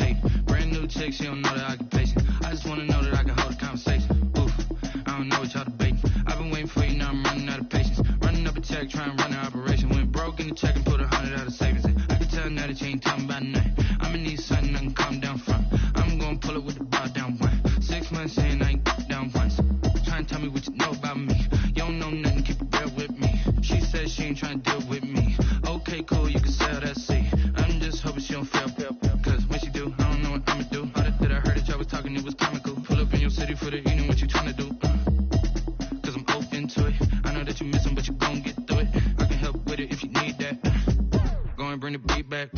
hate. Brand new chick, she don't know the occupation. I just wanna know that I can hold a conversation. Oof, I don't know what y'all debating. I've been waiting for you, now I'm running out of patience. Running up a check, trying to run an operation. Went broke in the check and put 100 out of savings in. I can tell now that you ain't talking about nothing. I'ma need something I can calm down from. I'm gonna pull it with the bar down one. 6 months in, I ain't down once. Trying to tell me what you know about me. You don't know nothing, keep it real with me. She says she ain't trying to deal with me. Okay, cool, you can sell that seat. I'm just hoping she don't fail. Cause when she do, I don't know what I'ma do. All that I heard that y'all was talking, it was comical. Pull up in your city for the evening, what you trying to do? Cause I'm open to it. I know that you miss him, but you gon' get through it. I can help with it if you need that. Go and bring the beat back.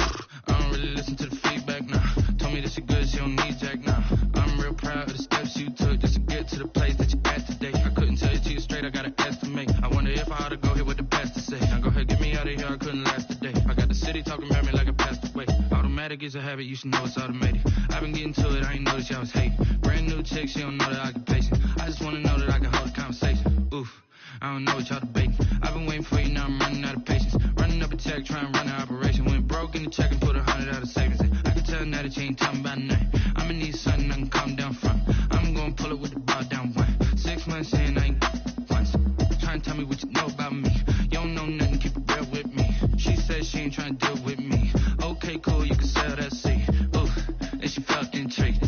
I don't really listen to the feedback, nah. Told me that she good, she don't need jack, nah. I'm real proud of the steps you took just to get to the place that you at today. I couldn't tell you to you straight, I got an estimate. I wonder if I ought to go here with the best to say. Now go ahead, get me out of here, I couldn't last a day. I got the city talking about me like I passed away. Automatic is a habit, you should know it's automated. I've been getting to it, I ain't noticed y'all was hating. Brand new chick, she don't know the occupation. I just wanna know that I can hold a conversation. Oof, I don't know what y'all debating. I've been waiting for you, now I'm running out of patience. Running up a check, trying to run an operation. Went broke in the check and put 100 out of savings in. I can tell now that you ain't talking about nothing. I'ma need something I can calm down from. I'm gonna pull it with the bar down one. 6 months in, I ain't once. Trying to tell me what you know about me. You don't know nothing, keep it real with me. She says she ain't trying to deal with me. Okay, cool, you can sell that seat. Oof, and she felt intrigued.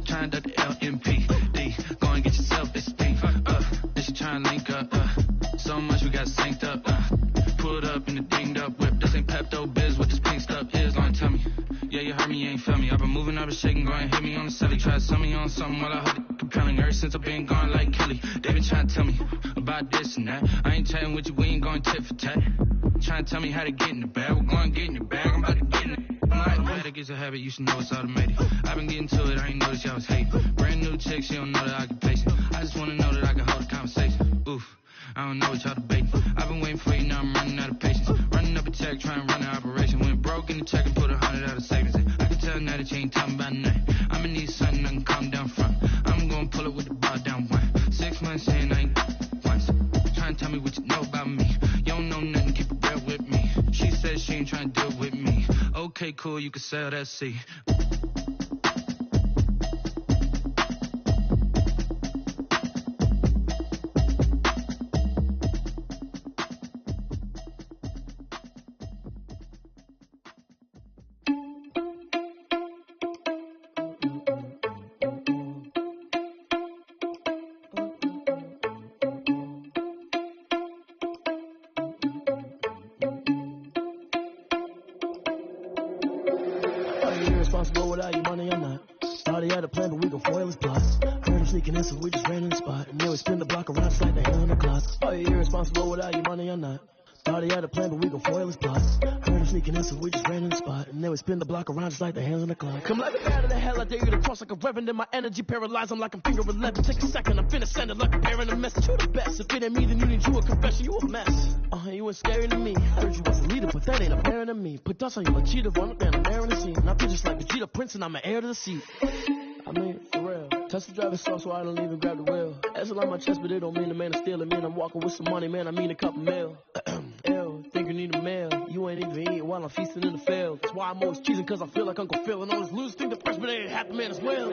Trying to duck the LMPD. Go and get yourself esteem. Then she trying to link up. So much we got synced up. Pulled up in the dinged up whip. This ain't Pepto Biz, what this pink stuff is. Long tell me. Yeah, you heard me, you ain't feel me. I've been moving, I've been shaking, go and hit me on the celly. Try to sell me on something while I hold it compelling. Ever since I've been gone like Kelly. They been trying to tell me about this and that. I ain't chatting with you, we ain't going tit for tat. Trying to tell me how to get in the bag. We're going to get in your bag, I'm about to get in it. Automatic is a habit, you should know it's automated. I've been getting to it, I ain't noticed y'all was hating. Brand new chick, she don't know the occupation. I just wanna know that I can hold a conversation. Oof, I don't know what y'all debating. I've been waiting for you, now I'm running out of patience. Running up a check, trying to run an operation. Went broke in the check and put 100 out of savings in. I can tell now that you ain't talking about nothing. I'ma need something I can calm down from. I'm gonna pull it with the bar down one. 6 months in, I ain't once. Trying to tell me what you know about me. You don't know nothing, keep it real with me. She says she ain't trying to deal with me. Okay, cool, you can sell that seat. Irresponsible without your money, I'm not. Thought he had a plan, but we gon' foil his plots. Heard him sneaking in, so we just ran in the spot. And then we spin the block around just like the hell in the clock. Oh, you're irresponsible without your money, I'm not. Thought he had a plan, but we gon' foil his plots. Heard him sneaking in, so we just ran in the spot. And then we spin the block around just like the hands on the clock. Come let me out of the hell, I dare you to cross like a reverend. In my energy paralyzed, I'm like I'm finger 11. Take a second, I'm finna send it like a parent a message. You the best, if it ain't me, then you need you a confession. You a mess. You ain't scary to me. Heard you was a leader, but that ain't apparent to me. Put dust on you, a cheetah, run up and I'm there in the scene. And I feel just like Vegeta Prince, and I'm an heir to the seat. I mean, for real. Touch the driver's soft, so I don't even grab the wheel. That's a lot on my chest, but it don't mean the man is stealing. Man, I'm walking with some money, man, I mean a couple mil. Ew, think you need a meal. You ain't even eating while I'm feasting in the field. That's why I'm always cheesing, cause I feel like Uncle Phil. And all this loose thing depressed, but they ain't half the man as well.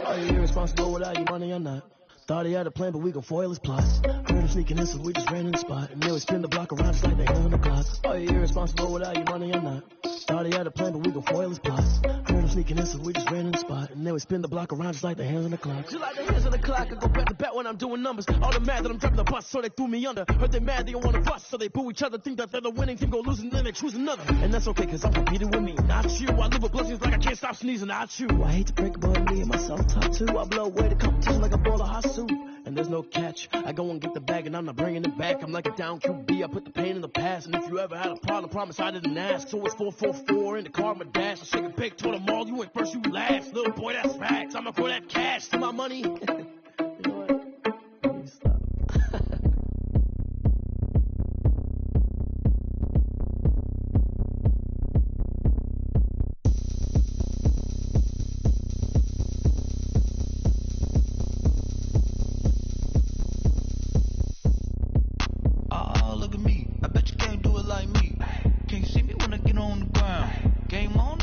Oh, you're irresponsible without your money, I'm not. Thought he had a plan, but we gon' foil his plots. Heard him sneaking in, so we just ran in the spot. And then we spin the block around just like the hell in the clock. Oh, you're irresponsible without your money, I'm not. Thought he had a plan, but we gon' foil his plots. Heard him sneaking in, so we just ran in the spot. And then we spin the block around just like the hands on the clock. Just like the hands on the clock, I go back to back when I'm doing numbers. All the mad that I'm driving the bus, so they threw me under. Heard they mad, they don't wanna bust, so they boo each other. Think that they're the winning team, go losing, then they choose another. And that's okay, cause I'm competing with me, not you. I live with blessings like I can't stop sneezing, not you. I hate to break about me and my self-talk too. I blow away the competition like a ball of hot soup. And there's no catch. I go and get the bag and I'm not bringing it back. I'm like a down QB, I put the pain in the past. And if you ever had a problem, promise I didn't ask. So it's 444 in the car, my dash. I shake a big to them all, you ain't first, you last. Little boy, that's facts. I'ma throw that cash to my money. You know what? Please stop. Look at me, I bet you can't do it like me. Can't see me when I get on the ground. Game on,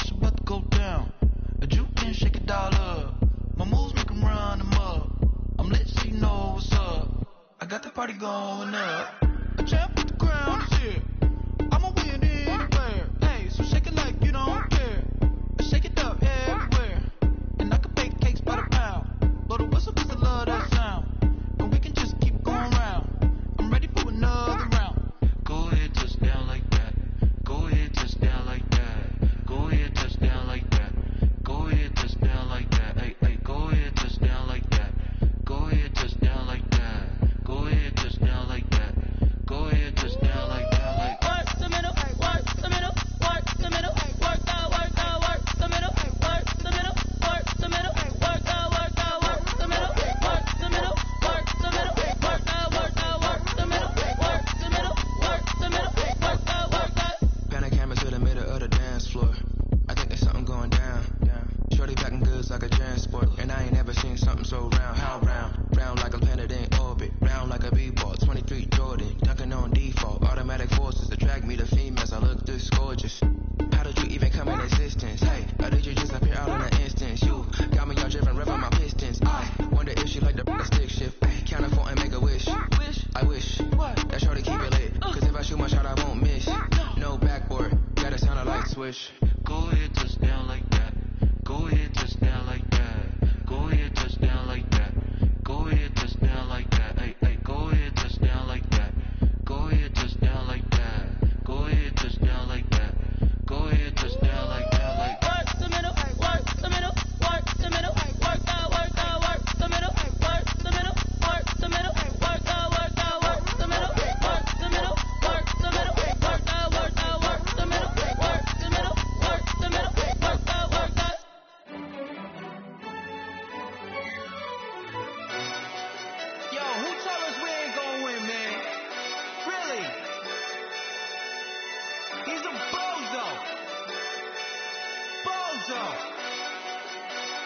Lonzo.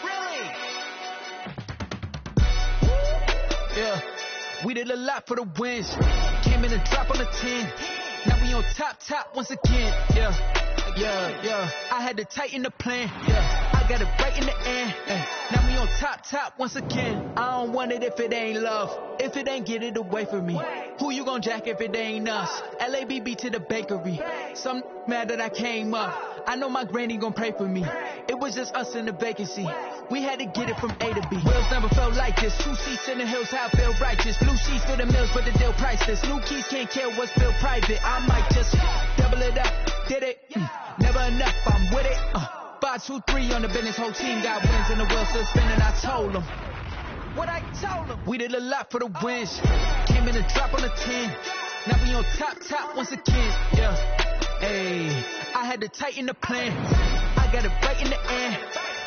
Really? Yeah. We did a lot for the wins. Came in and drop on the 10. Now we on top once again. Yeah. I had to tighten the plan. Yeah. I got it right in the end. Now we on top once again. I don't want it if it ain't love. If it ain't, get it away from me. Who you gon' jack if it ain't us? LABB to the bakery. Some mad that I came up. I know my granny gon' pray for me. It was just us in the vacancy. We had to get it from A to B. Wheels never felt like this. 2 seats in the hills, how I feel righteous. Blue sheets for the mills, but the deal priceless. New keys can't kill what's built private. I might just double it up. Did it? Never enough, I'm with it. 5, 2, 3 on the business. Whole team got wins and the wheels still spinning. I told them what I told them. We did a lot for the wins. Came in and drop on the 10. Now we on top once again. Yeah. Hey, I had to tighten the plan. I got it right in the end.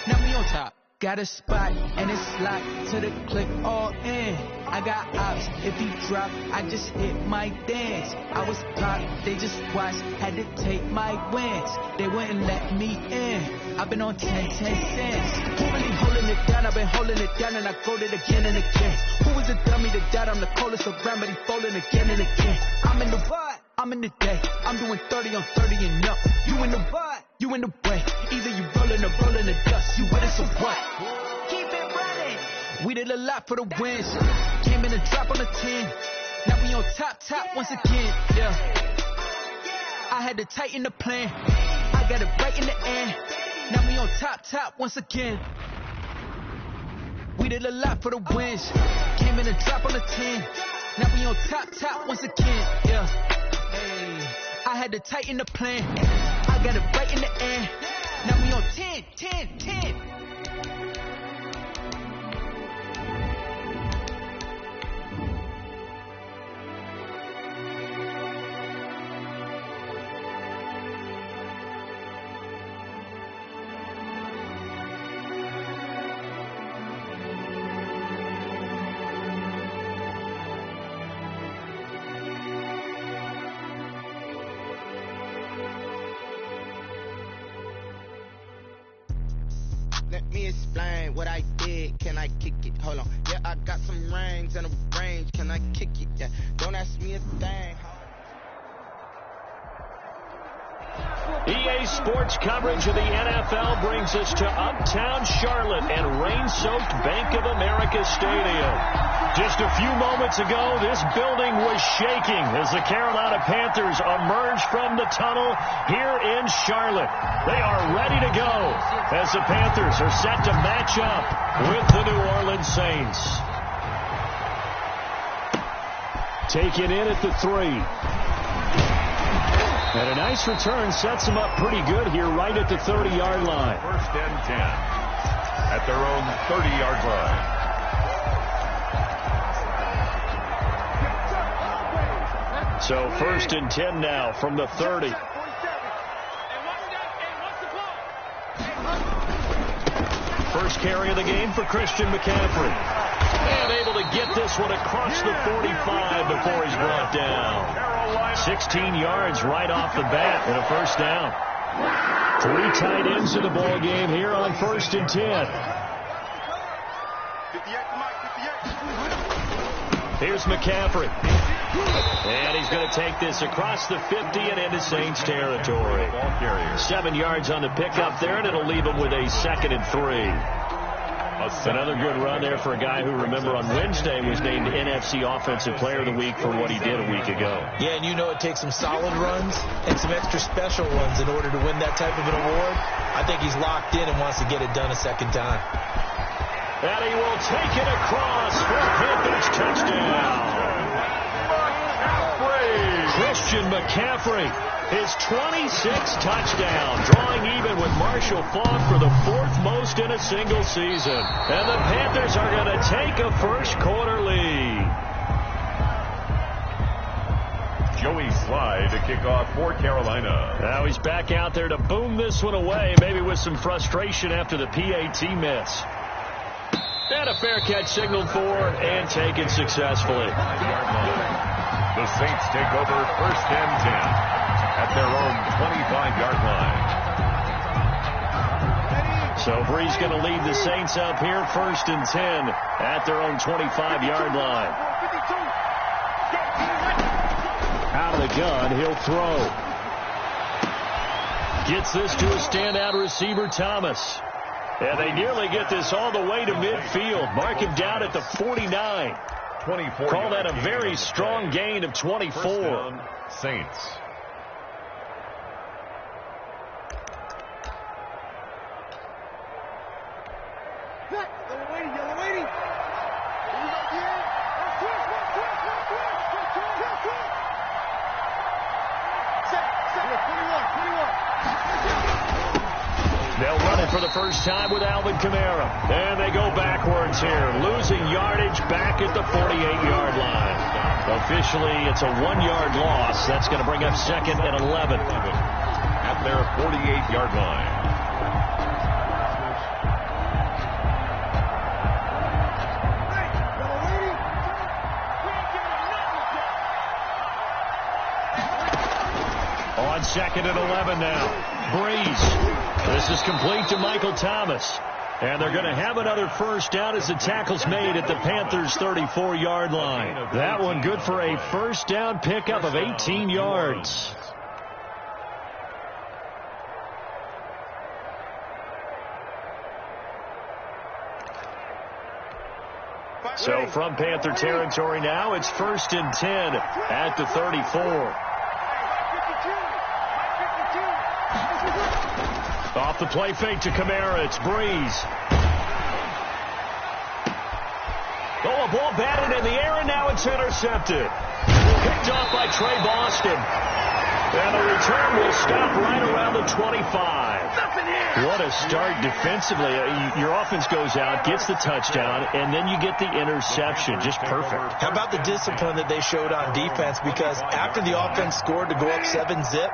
Now we on top. Got a spot and it's locked to the click all in. I got ops, if he drop, I just hit my dance. I was popped, they just watched, had to take my wins. They wouldn't let me in. I've been on 10 cents. Who really holding it down? I've been holding it down and I quote it again and again. Who was the dummy that died? I'm the coldest around, but he folding again and again. I'm in the what? I'm in the day. I'm doing 30 on 30 and up. You in the what? You in the way. Either you rolling or rolling the dust. You with us or what? Keep it running. We did a lot for the wins. Came in and drop on the 10. Now we on top once again. Yeah. I had to tighten the plan. I got it right in the end. Now we on top once again. We did a lot for the wins. Came in and drop on the 10. Now we on top once again. Yeah. Hey, I had to tighten the plan. I got it right in the end. Now we on 10. Let me explain what I did. Can I kick it? Hold on. Yeah, I got some rings and a range. Can I kick it? Yeah. Don't ask me a thing. EA Sports coverage of the NFL brings us to Uptown Charlotte and rain-soaked Bank of America Stadium. Just a few moments ago, this building was shaking as the Carolina Panthers emerged from the tunnel here in Charlotte. They are ready to go as the Panthers are set to match up with the New Orleans Saints. Taken in at the 3. And a nice return sets them up pretty good here right at the 30-yard line. First and 10 at their own 30-yard line. So first and 10 now from the 30. First carry of the game for Christian McCaffrey. And able to get this one across the 45 before he's brought down. 16 yards right off the bat and a first down. 3 tight ends in the ball game here on first and 10. Here's McCaffrey. And he's going to take this across the 50 and into Saints territory. 7 yards on the pickup there, and it'll leave him with a 2nd and 3. Another good run there for a guy who, remember, on Wednesday was named NFC Offensive Player of the Week for what he did a week ago. Yeah, and you know it takes some solid runs and some extra special ones in order to win that type of an award. I think he's locked in and wants to get it done a second time. And he will take it across for a Panthers touchdown. Christian McCaffrey, his 26th touchdown, drawing even with Marshall Faulk for the 4th most in a single season. And the Panthers are going to take a first-quarter lead. Joey Slye to kick off for Carolina. Now he's back out there to boom this one away, maybe with some frustration after the PAT miss. And a fair catch signaled for and taken successfully. The Saints take over first and 10 at their own 25-yard line. So Bree's going to lead the Saints up here, 1st and 10 at their own 25-yard line. Out of the gun, he'll throw. Gets this to a standout receiver, Thomas. And they nearly get this all the way to midfield. Mark him down at the 49. Call that a very strong gain of 24. Saints. They'll run it for the first time with Alvin Kamara. And they go backwards here, losing yardage back at the 48-yard line. Officially, it's a 1-yard loss. That's going to bring up 2nd and 11. At their 48-yard line. On 2nd and 11 now. Breeze. This is complete to Michael Thomas. And they're going to have another first down as the tackle's made at the Panthers' 34-yard line. That one good for a first down pickup of 18 yards. So from Panther territory now, it's 1st and 10 at the 34. Off the play fake to Kamara. It's Breeze. Oh, a ball batted in the air, and now it's intercepted. Picked off by Trey Boston. And the return will stop right around the 25. What a start defensively. Your offense goes out, gets the touchdown, and then you get the interception. Just perfect. How about the discipline that they showed on defense? Because after the offense scored to go up 7-zip,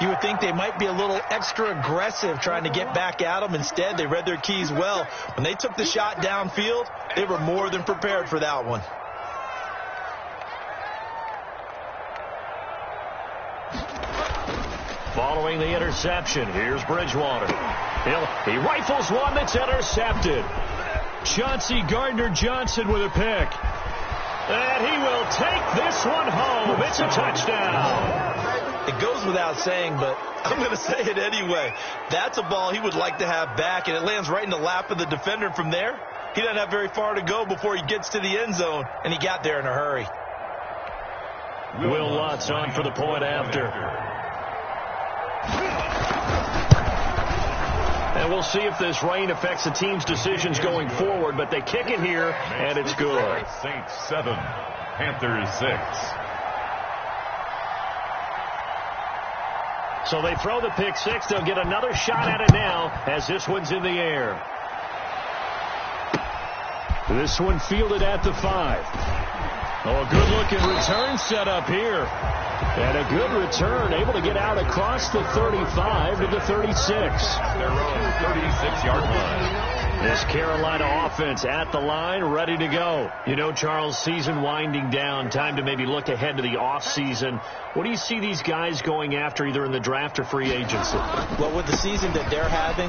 you would think they might be a little extra aggressive trying to get back at them. Instead, they read their keys well. When they took the shot downfield, they were more than prepared for that one. Following the interception, here's Bridgewater. He rifles one that's intercepted. Chauncey Gardner-Johnson with a pick. And he will take this one home. It's a touchdown. It goes without saying, but I'm going to say it anyway. That's a ball he would like to have back, and it lands right in the lap of the defender. From there, he doesn't have very far to go before he gets to the end zone, and he got there in a hurry. Will Lutz on for the point after. And we'll see if this rain affects the team's decisions going forward, but they kick it here, and it's good. Saints 7, Panthers 6. So they throw the pick six. They'll get another shot at it now as this one's in the air. This one fielded at the 5. Oh, a good-looking return set up here. And a good return, able to get out across the 35 to the 36. Their own 36-yard line. This Carolina offense at the line, ready to go. You know, Charles, season winding down, time to maybe look ahead to the offseason. What do you see these guys going after either in the draft or free agency? Well, with the season that they're having,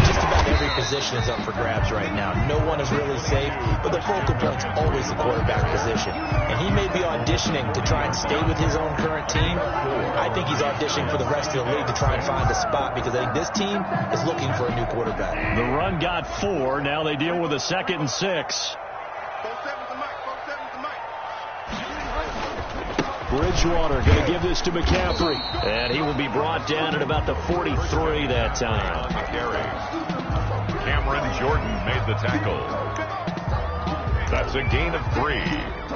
just about every position is up for grabs right now. No one is really safe, but the focal point's always the quarterback position. And he may be auditioning to try and stay with his own current team. I think he's auditioning for the rest of the league to try and find a spot because I think this team is looking for a new quarterback. The run got 4. Now they deal with a 2nd and 6. Bridgewater going to give this to McCaffrey. And he will be brought down at about the 43 that time. Cameron Jordan made the tackle. That's a gain of 3.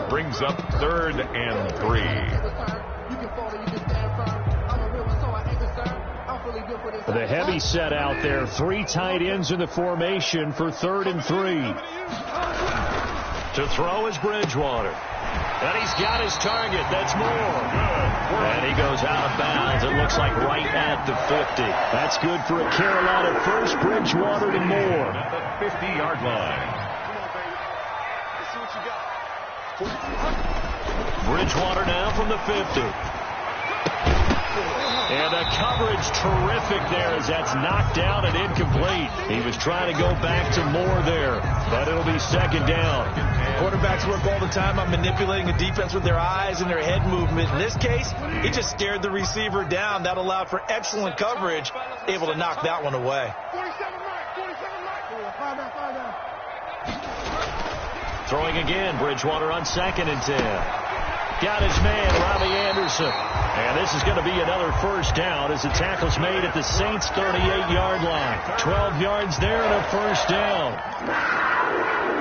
Brings up 3rd and 3. The heavy set out there. 3 tight ends in the formation for 3rd and 3. To throw is Bridgewater. And he's got his target. That's more. And he goes out of bounds. It looks like right at the 50. That's good for a Carolina first. Bridgewater to Moore. At the 50-yard line. Bridgewater now from the 50. And the coverage terrific there as that's knocked down and incomplete. He was trying to go back to more there, but it'll be second down. Quarterbacks work all the time on manipulating the defense with their eyes and their head movement. In this case, he just stared the receiver down. That allowed for excellent coverage, able to knock that one away. Throwing again, Bridgewater on 2nd and 10. Got his man, Robbie Anderson. And this is going to be another first down as the tackle's made at the Saints' 38-yard line. 12 yards there and a first down.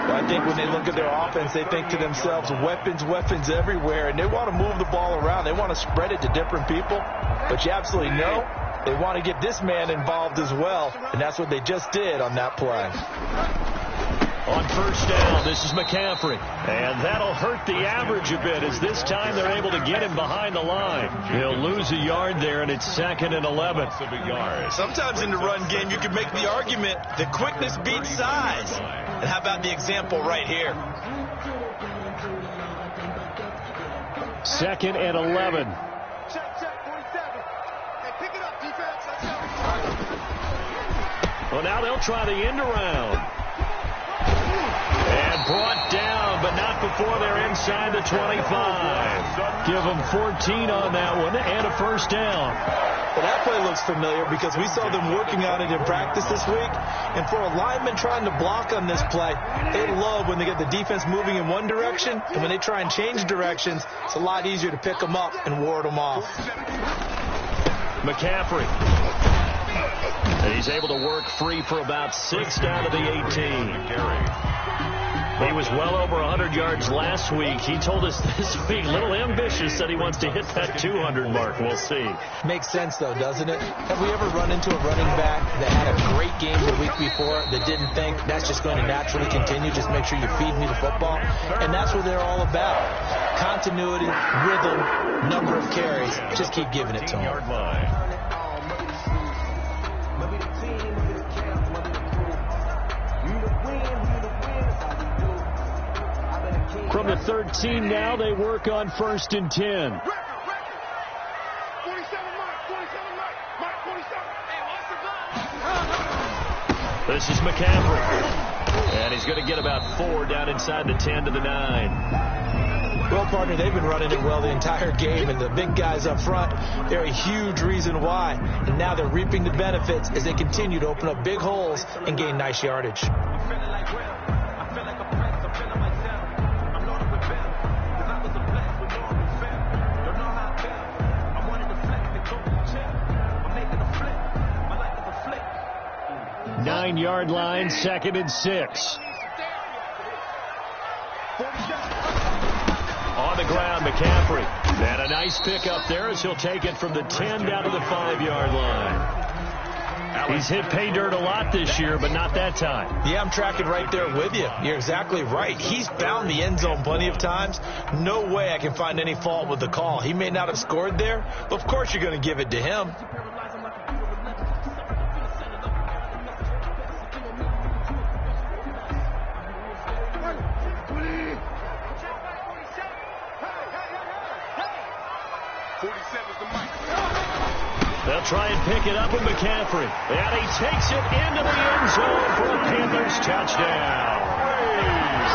Well, I think when they look at their offense, they think to themselves, weapons everywhere, and they want to move the ball around. They want to spread it to different people. But you absolutely know they want to get this man involved as well, and that's what they just did on that play. On first down, this is McCaffrey. And that'll hurt the average a bit as this time they're able to get him behind the line. He'll lose a yard there, and it's 2nd and 11. Sometimes in the run game, you can make the argument that quickness beats size. And how about the example right here? 2nd and 11. Well, now they'll try the end around. And brought down, but not before they're inside the 25. Give them 14 on that one and a first down. Well, that play looks familiar because we saw them working on it in practice this week. And for a lineman trying to block on this play, they love when they get the defense moving in one direction. And when they try and change directions, it's a lot easier to pick them up and ward them off. McCaffrey. He's able to work free for about 6 down to the 18. He was well over 100 yards last week. He told us this week, a little ambitious, said he wants to hit that 200 mark. We'll see. Makes sense, though, doesn't it? Have we ever run into a running back that had a great game the week before that didn't think that's just going to naturally continue? Just make sure you feed me the football. And that's what they're all about. Continuity, rhythm, number of carries. Just keep giving it to them. From the 13 now, they work on 1st and 10. This is McCaffrey. And he's going to get about 4 down inside the 10 to the 9. Well, partner, they've been running it well the entire game, and the big guys up front, they're a huge reason why. And now they're reaping the benefits as they continue to open up big holes and gain nice yardage. Nine-yard line, 2nd and 6. On the ground, McCaffrey. And a nice pick up there as he'll take it from the 10 down to the 5-yard line. He's hit pay dirt a lot this year, but not that time. Yeah, I'm tracking right there with you. You're exactly right. He's found the end zone plenty of times. No way I can find any fault with the call. He may not have scored there, but of course you're going to give it to him. They'll try and pick it up with McCaffrey. And he takes it into the end zone for a Panthers touchdown.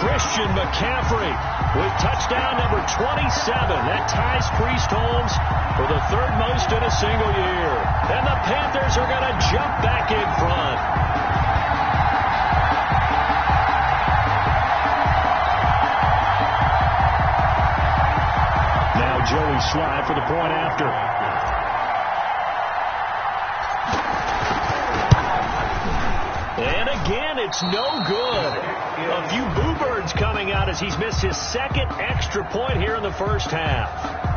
Christian McCaffrey with touchdown number 27. That ties Priest Holmes for the 3rd most in a single year. And the Panthers are going to jump back in front. Now Joey Slye for the point after. And again, it's no good. A few boo birds coming out as he's missed his 2nd extra point here in the first half.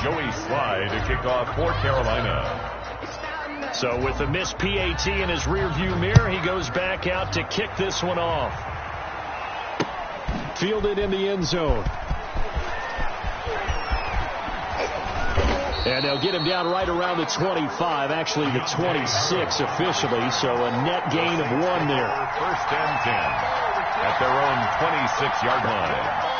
Joey Slye to kick off for Carolina. So with the missed PAT in his rearview mirror, he goes back out to kick this one off. Fielded in the end zone. And they'll get him down right around the 25, actually the 26 officially, so a net gain of 1 there. First and 10 at their own 26-yard line.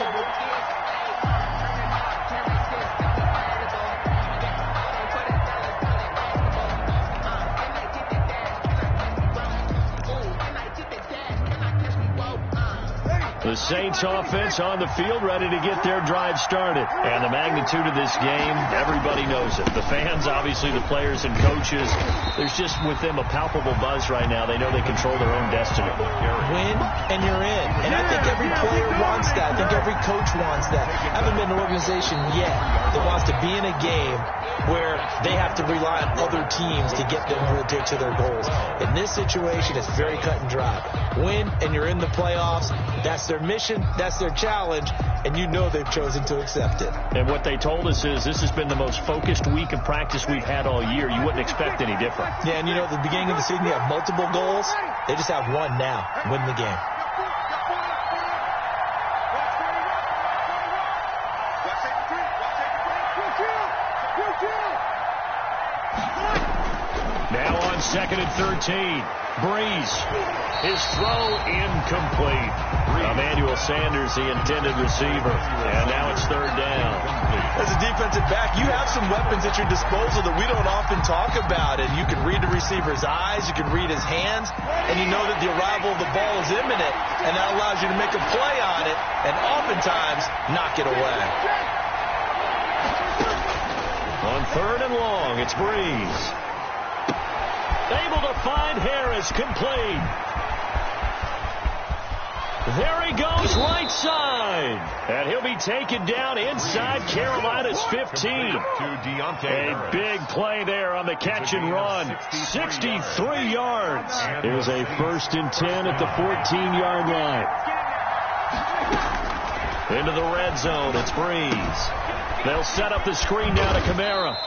The Saints offense on the field, ready to get their drive started. And the magnitude of this game, everybody knows it. The fans, obviously the players and coaches, there's just with them a palpable buzz right now. They know they control their own destiny. Win and you're in. And I think every player wants that. I think every coach wants that. I haven't been in an organization yet that wants to be in a game where they have to rely on other teams to get them to their goals. In this situation, it's very cut and dry. Win and you're in the playoffs. That's their mission, that's their challenge, and you know they've chosen to accept it. And what they told us is this has been the most focused week of practice we've had all year. You wouldn't expect any different. Yeah, and you know, at the beginning of the season, you have multiple goals. They just have one now, win the game. Now on 2nd and 13. Breeze. His throw incomplete. Emmanuel Sanders, the intended receiver. And now it's 3rd down. As a defensive back, you have some weapons at your disposal that we don't often talk about. And you can read the receiver's eyes, you can read his hands, and you know that the arrival of the ball is imminent. And that allows you to make a play on it and oftentimes knock it away. On 3rd and long, it's Breeze. Able to find Harris, complete. There he goes, right side. And he'll be taken down inside Carolina's 15. A big play there on the catch and run. 63 yards. It was a 1st and 10 at the 14-yard line. Into the red zone, it's Breeze. They'll set up the screen down to Kamara.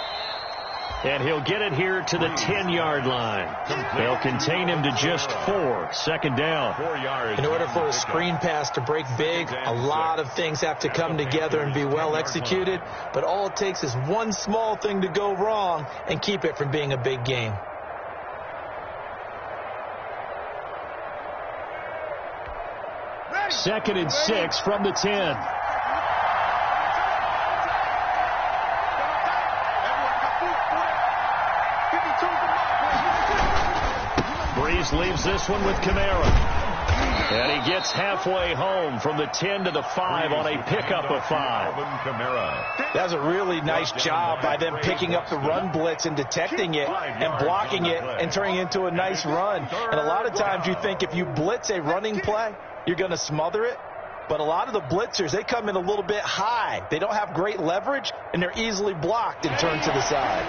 And he'll get it here to the 10-yard line. They'll contain him to just 4. 2nd down. 4 yards. In order for a screen pass to break big, a lot of things have to come together and be well executed. But all it takes is one small thing to go wrong and keep it from being a big game. Second and 6 from the 10. Breeze leaves this one with Kamara. And he gets halfway home from the 10 to the 5 on a pickup of 5. That was a really nice job by them picking up the run blitz and detecting it and blocking it and turning it into a nice run. And a lot of times you think if you blitz a running play, you're going to smother it. But a lot of the blitzers, they come in a little bit high. They don't have great leverage, and they're easily blocked and turned to the side.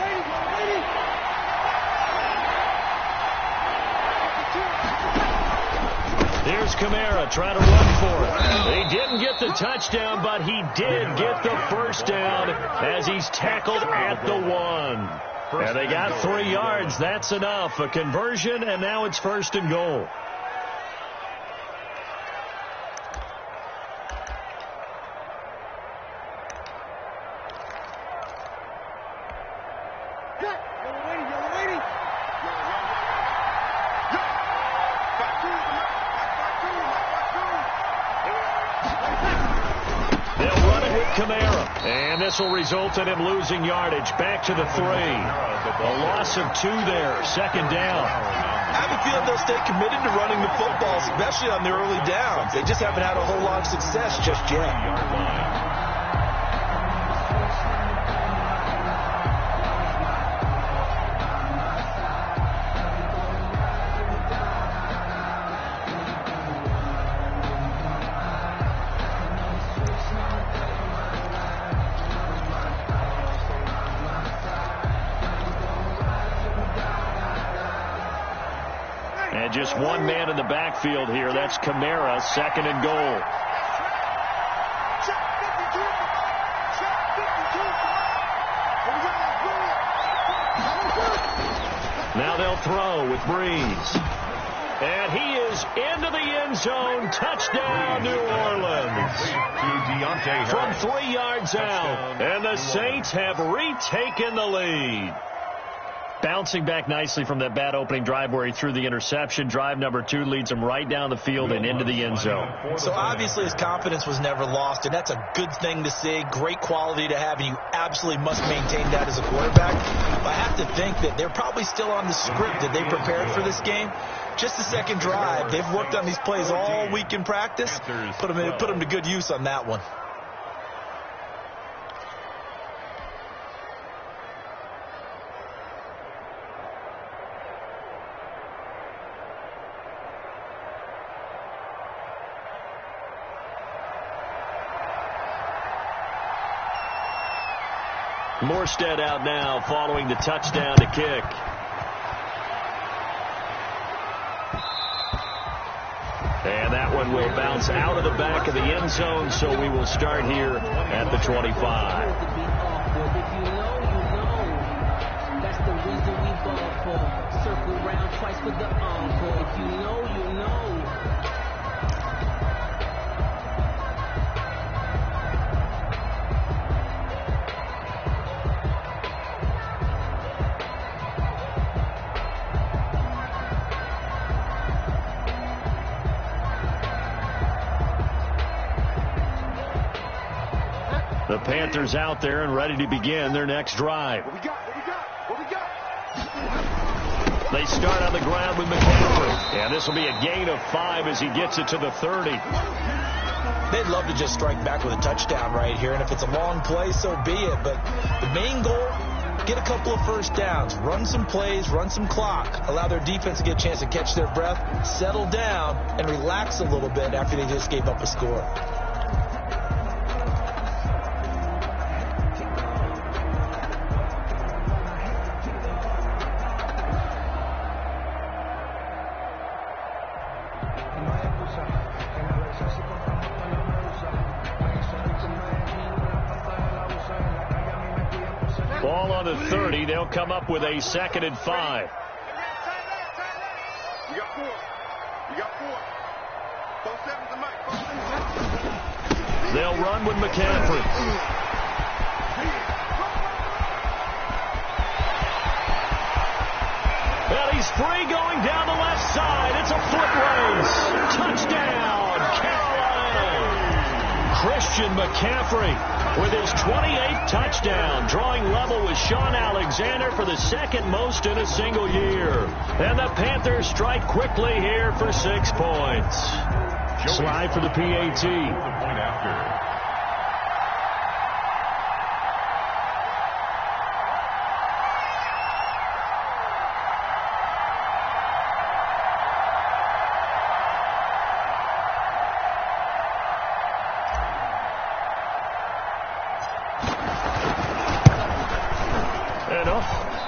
Here's Kamara trying to run for it. He didn't get the touchdown, but he did get the first down as he's tackled at the 1. And they got 3 yards. That's enough. A conversion, and now it's 1st and goal. Kamara. And this will result in him losing yardage. Back to the 3. A loss of 2 there. 2nd down. I have a feeling they'll stay committed to running the football, especially on the early downs. They just haven't had a whole lot of success just yet. And just one man in the backfield here. That's Kamara, 2nd and goal. Now they'll throw with Breeze. And he is into the end zone. Touchdown, New Orleans. From 3 yards out. And the Saints have retaken the lead. Bouncing back nicely from that bad opening drive where he threw the interception. Drive number 2 leads him right down the field and into the end zone. So obviously his confidence was never lost, and that's a good thing to see. Great quality to have, and you absolutely must maintain that as a quarterback. But I have to think that they're probably still on the script that they prepared for this game. Just the second drive. They've worked on these plays all week in practice. Put them to good use on that one. Morstead out now following the touchdown to kick. And that one will bounce out of the back of the end zone, so we will start here at the 25. That's the reason we ball for. Circle round twice for the encore. If you know, you know. The Panthers out there and ready to begin their next drive. What we got? They start on the ground with McCaffrey. And this will be a gain of 5 as he gets it to the 30. They'd love to just strike back with a touchdown right here, and if it's a long play, so be it. But the main goal, get a couple of first downs, run some plays, run some clock, allow their defense to get a chance to catch their breath, settle down, and relax a little bit after they just gave up a score. Ball on the 30. They'll come up with a 2nd and 5. You got 4. You got 4. 4 sevens and Mike. 4 sevens. They'll run with McCaffrey. And he's free going down the left side. It's a foot race. Touchdown, Carolina. Christian McCaffrey with his 28th touchdown, drawing level with Sean Alexander for the 2nd most in a single year. And the Panthers strike quickly here for 6 points. Slide for the PAT. The point after.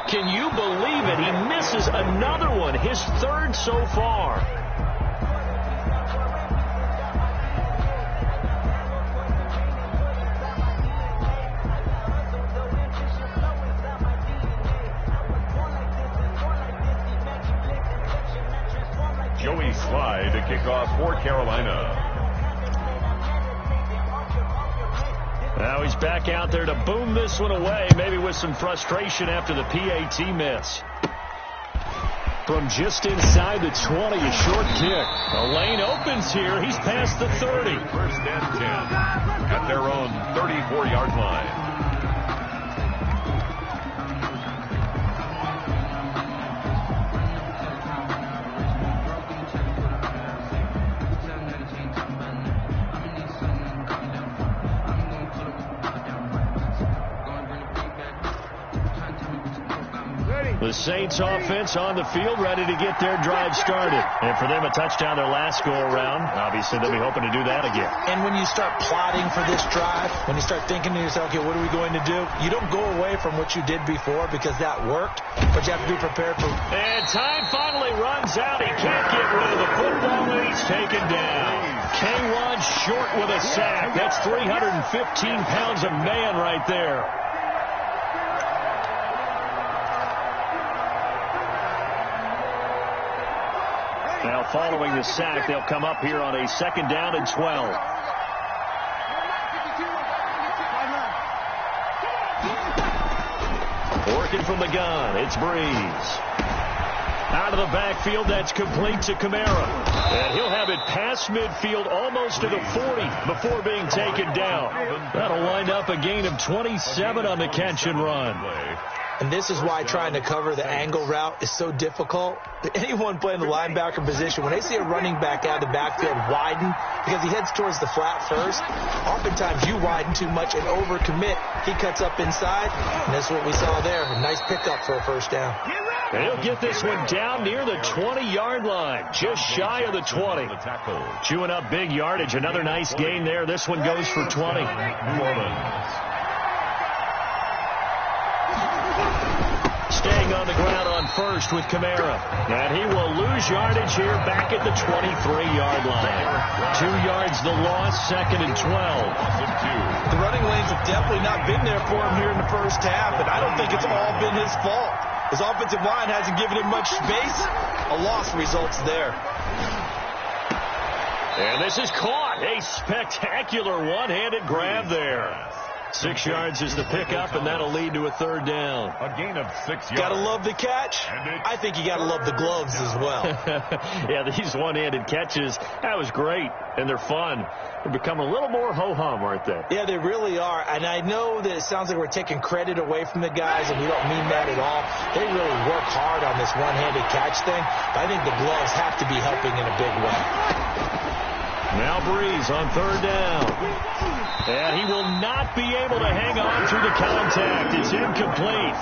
Can you believe it? He misses another one, his 3rd so far. Joey Slide to kick off for Carolina. Now he's back out there to boom this one away, maybe with some frustration after the PAT miss. From just inside the 20, a short kick. The lane opens here. He's past the 30. 1st and 10 at their own 34-yard line. The Saints offense on the field, ready to get their drive started. And for them, a touchdown their last go-around. Obviously, they'll be hoping to do that again. And when you start plotting for this drive, when you start thinking to yourself, okay, what are we going to do? You don't go away from what you did before because that worked, but you have to be prepared for. And time finally runs out. He can't get rid of the football, and he's taken down. K1 short with a sack. That's 315 pounds of man right there. Now following the sack. They'll come up here on a 2nd down and 12. Working from the gun, it's Breeze. Out of the backfield, that's complete to Kamara. And he'll have it past midfield almost to the 40 before being taken down. That'll wind up a gain of 27 on the catch and run. And this is why trying to cover the angle route is so difficult. Anyone playing the linebacker position, when they see a running back out of the backfield widen because he heads towards the flat first, oftentimes you widen too much and overcommit. He cuts up inside, and that's what we saw there. A nice pickup for a first down. And he'll get this one down near the 20-yard line, just shy of the 20. Chewing up big yardage. Another nice gain there. This one goes for 20. New Orleans. Staying on the ground on first with Kamara. And he will lose yardage here back at the 23-yard line. 2 yards the loss, 2nd and 12. The running lanes have definitely not been there for him here in the first half, and I don't think it's all been his fault. His offensive line hasn't given him much space. A loss results there. And this is caught. A spectacular one-handed grab there. 6 yards is the pickup, and that'll lead to a 3rd down. A gain of 6 yards. Gotta love the catch. I think you gotta love the gloves as well. Yeah, these one-handed catches, that was great, and they're fun. They've become a little more ho-hum, aren't they? Yeah, they really are. And I know that it sounds like we're taking credit away from the guys, and we don't mean that at all. They really work hard on this one-handed catch thing, but I think the gloves have to be helping in a big way. Now Breeze on 3rd down. And he will not be able to hang on through the contact. It's incomplete.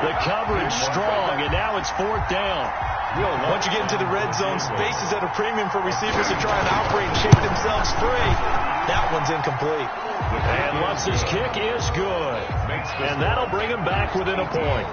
The coverage strong, and now it's 4th down. Once you get into the red zone, space is at a premium for receivers to try and operate and shake themselves free. That one's incomplete. And Lutz's kick is good. And that'll bring him back within a point.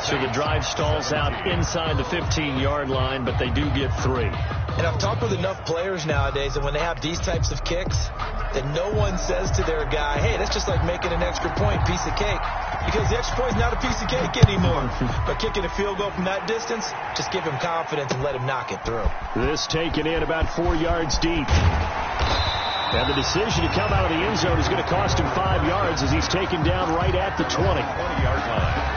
So the drive stalls out inside the 15-yard line, but they do get 3. And I've talked with enough players nowadays, and when they have these types of kicks, that no one says to their guy, hey, that's just like making an extra point, piece of cake. Because the extra point is not a piece of cake anymore. But kicking a field goal from that distance, just give him confidence and let him knock it through. This taken in about 4 yards deep. And the decision to come out of the end zone is going to cost him 5 yards as he's taken down right at the 20-yard line.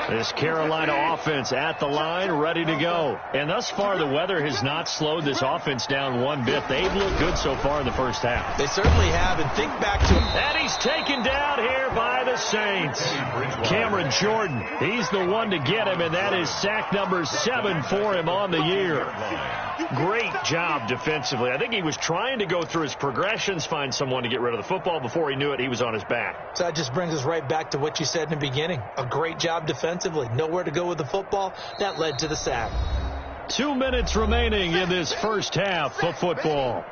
This Carolina offense at the line, ready to go. And thus far, the weather has not slowed this offense down one bit. They've looked good so far in the first half. They certainly have, and think back to him. And he's taken down here by the Saints. Cameron Jordan, he's the one to get him, and that is sack number 7 for him on the year. Great job defensively. I think he was trying to go through his progressions, find someone to get rid of the football. Before he knew it, he was on his back. So that just brings us right back to what you said in the beginning. A great job defensively. Nowhere to go with the football. That led to the sack. 2 minutes remaining in this first half of football.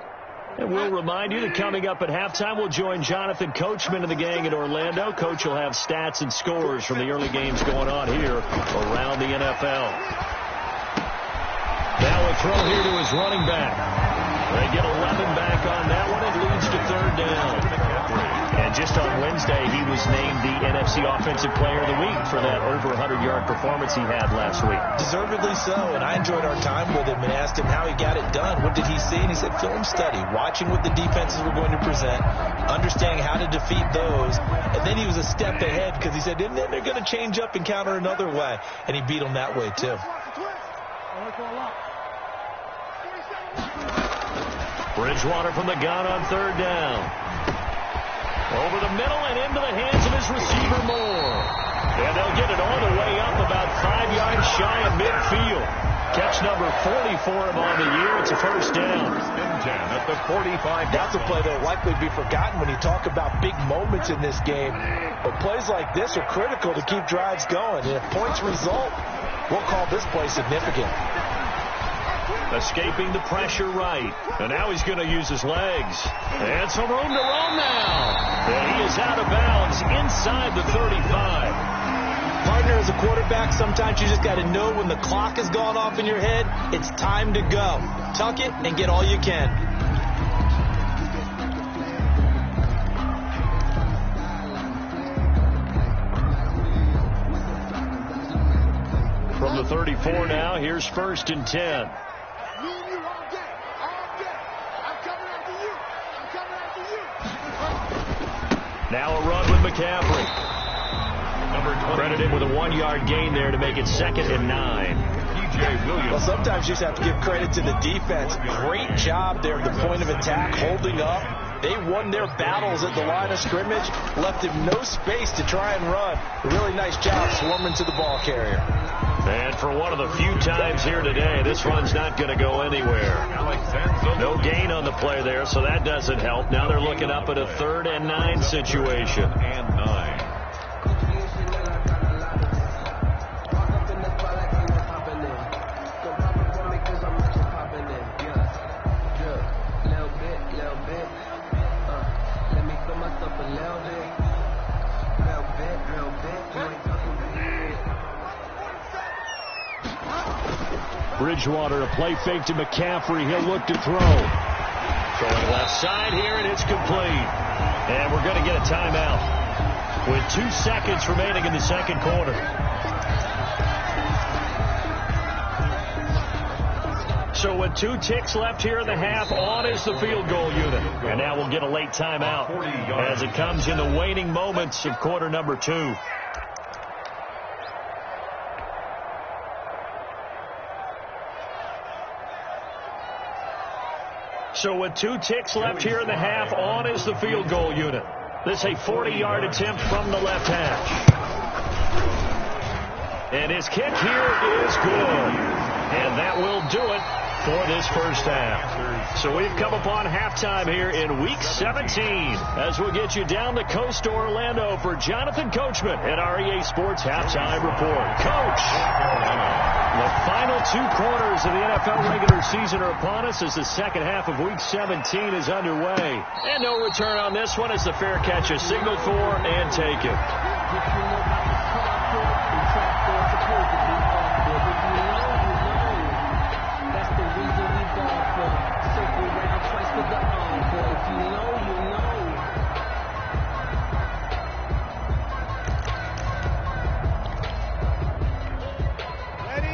And we'll remind you that coming up at halftime, we'll join Jonathan Coachman and the gang in Orlando. Coach will have stats and scores from the early games going on here around the NFL. Now a throw here to his running back. They get 11 back on that one. It leads to 3rd down. And just on Wednesday, he was named the NFC Offensive Player of the Week for that over 100-yard performance he had last week. Deservedly so, and I enjoyed our time with him and asked him how he got it done. What did he see? And he said film study, watching what the defenses were going to present, understanding how to defeat those. And then he was a step ahead because he said, and then they're going to change up and counter another way. And he beat them that way, too. Bridgewater from the gun on 3rd down. Over the middle and into the hands of his receiver Moore. And they'll get it all the way up about 5 yards shy of midfield. Catch number 40 for him on the year. It's a first down. At the 45. That's a play that will likely be forgotten when you talk about big moments in this game. But plays like this are critical to keep drives going. And if points result, we'll call this play significant. Escaping the pressure right. And now he's going to use his legs. And some room to roam now. And he is out of bounds inside the 35. Partner, as a quarterback, sometimes you just got to know when the clock has gone off in your head, it's time to go. Tuck it and get all you can. From the 34 now, here's 1st and 10. Now a run with McCaffrey. Credited with a 1-yard gain there to make it 2nd and 9. Well, sometimes you just have to give credit to the defense. Great job there at the point of attack, holding up. They won their battles at the line of scrimmage, left him no space to try and run. A really nice job swarming to the ball carrier. And for one of the few times here today, this run's not going to go anywhere. No gain on the play there, so that doesn't help. Now they're looking up at a 3rd and 9 situation. And 9. Bridgewater, a play fake to McCaffrey. He'll look to throw. Throwing left side here, and it's complete. And we're going to get a timeout with 2 seconds remaining in the 2nd quarter. So with 2 ticks left here in the half, on is the field goal unit. And now we'll get a late timeout as it comes in the waning moments of quarter number 2. So with 2 ticks left here in the half, on is the field goal unit. This is a 40-yard attempt from the left hash. And his kick here is good. And that will do it for this first half. So we've come upon halftime here in Week 17 as we'll get you down the coast to Orlando for Jonathan Coachman at our EA Sports Halftime Report. Coach! The final 2 quarters of the NFL regular season are upon us as the second half of Week 17 is underway. And no return on this one as the fair catch is signaled for and taken. That's the reason we ball for. Circle round twice with the encore. If you know, you know.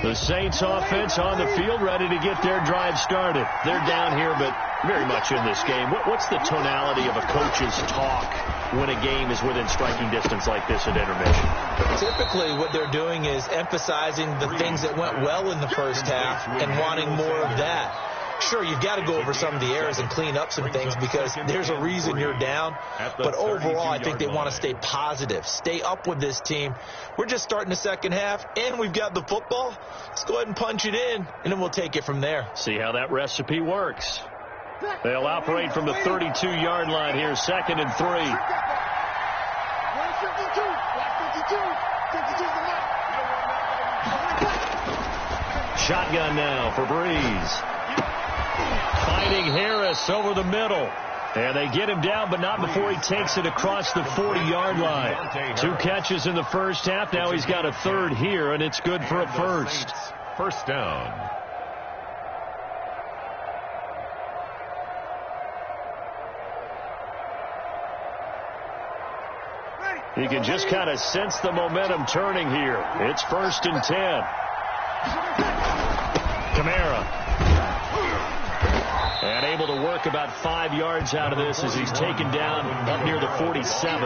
The Saints offense on the field, ready to get their drive started. They're down here, but very much in this game. What's the tonality of a coach's talk when a game is within striking distance like this at intermission? Typically, what they're doing is emphasizing the things that went well in the first half and wanting more of that. Sure, you've got to go over some of the errors and clean up some things because there's a reason you're down. But overall, I think they want to stay positive, stay up with this team. We're just starting the second half, and we've got the football. Let's go ahead and punch it in, and then we'll take it from there. See how that recipe works. They'll operate from the 32-yard line here, 2nd and 3. Shotgun now for Breeze. Finding Harris over the middle. And they get him down, but not before he takes it across the 40-yard line. 2 catches in the first half. Now he's got a 3rd here, and it's good for a first. First down. You can just kind of sense the momentum turning here. It's 1st and 10. Kamara. And able to work about 5 yards out of this as he's taken down up near the 47.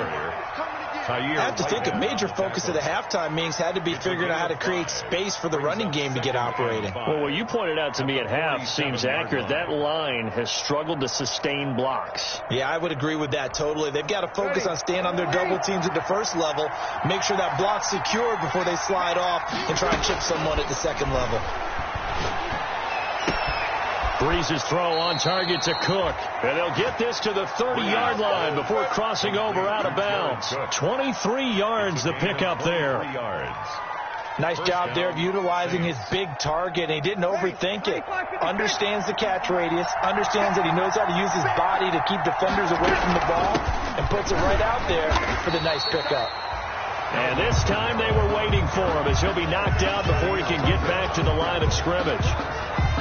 I have to think a major focus of the halftime meetings had to be figuring out how to create space for the running game to get operating. Well, what you pointed out to me at half seems accurate. That line has struggled to sustain blocks. Yeah, I would agree with that totally. They've got to focus on staying on their double teams at the first level, make sure that block's secured before they slide off and try and chip someone at the second level. Breeze's throw on target to Cook. And they'll get this to the 30-yard line before crossing over out of bounds. 23 yards the pickup there. Nice job there of utilizing his big target, and he didn't overthink it. Understands the catch radius, understands that he knows how to use his body to keep defenders away from the ball, and puts it right out there for the nice pickup. And this time they were waiting for him as he'll be knocked out before he can get back to the line of scrimmage.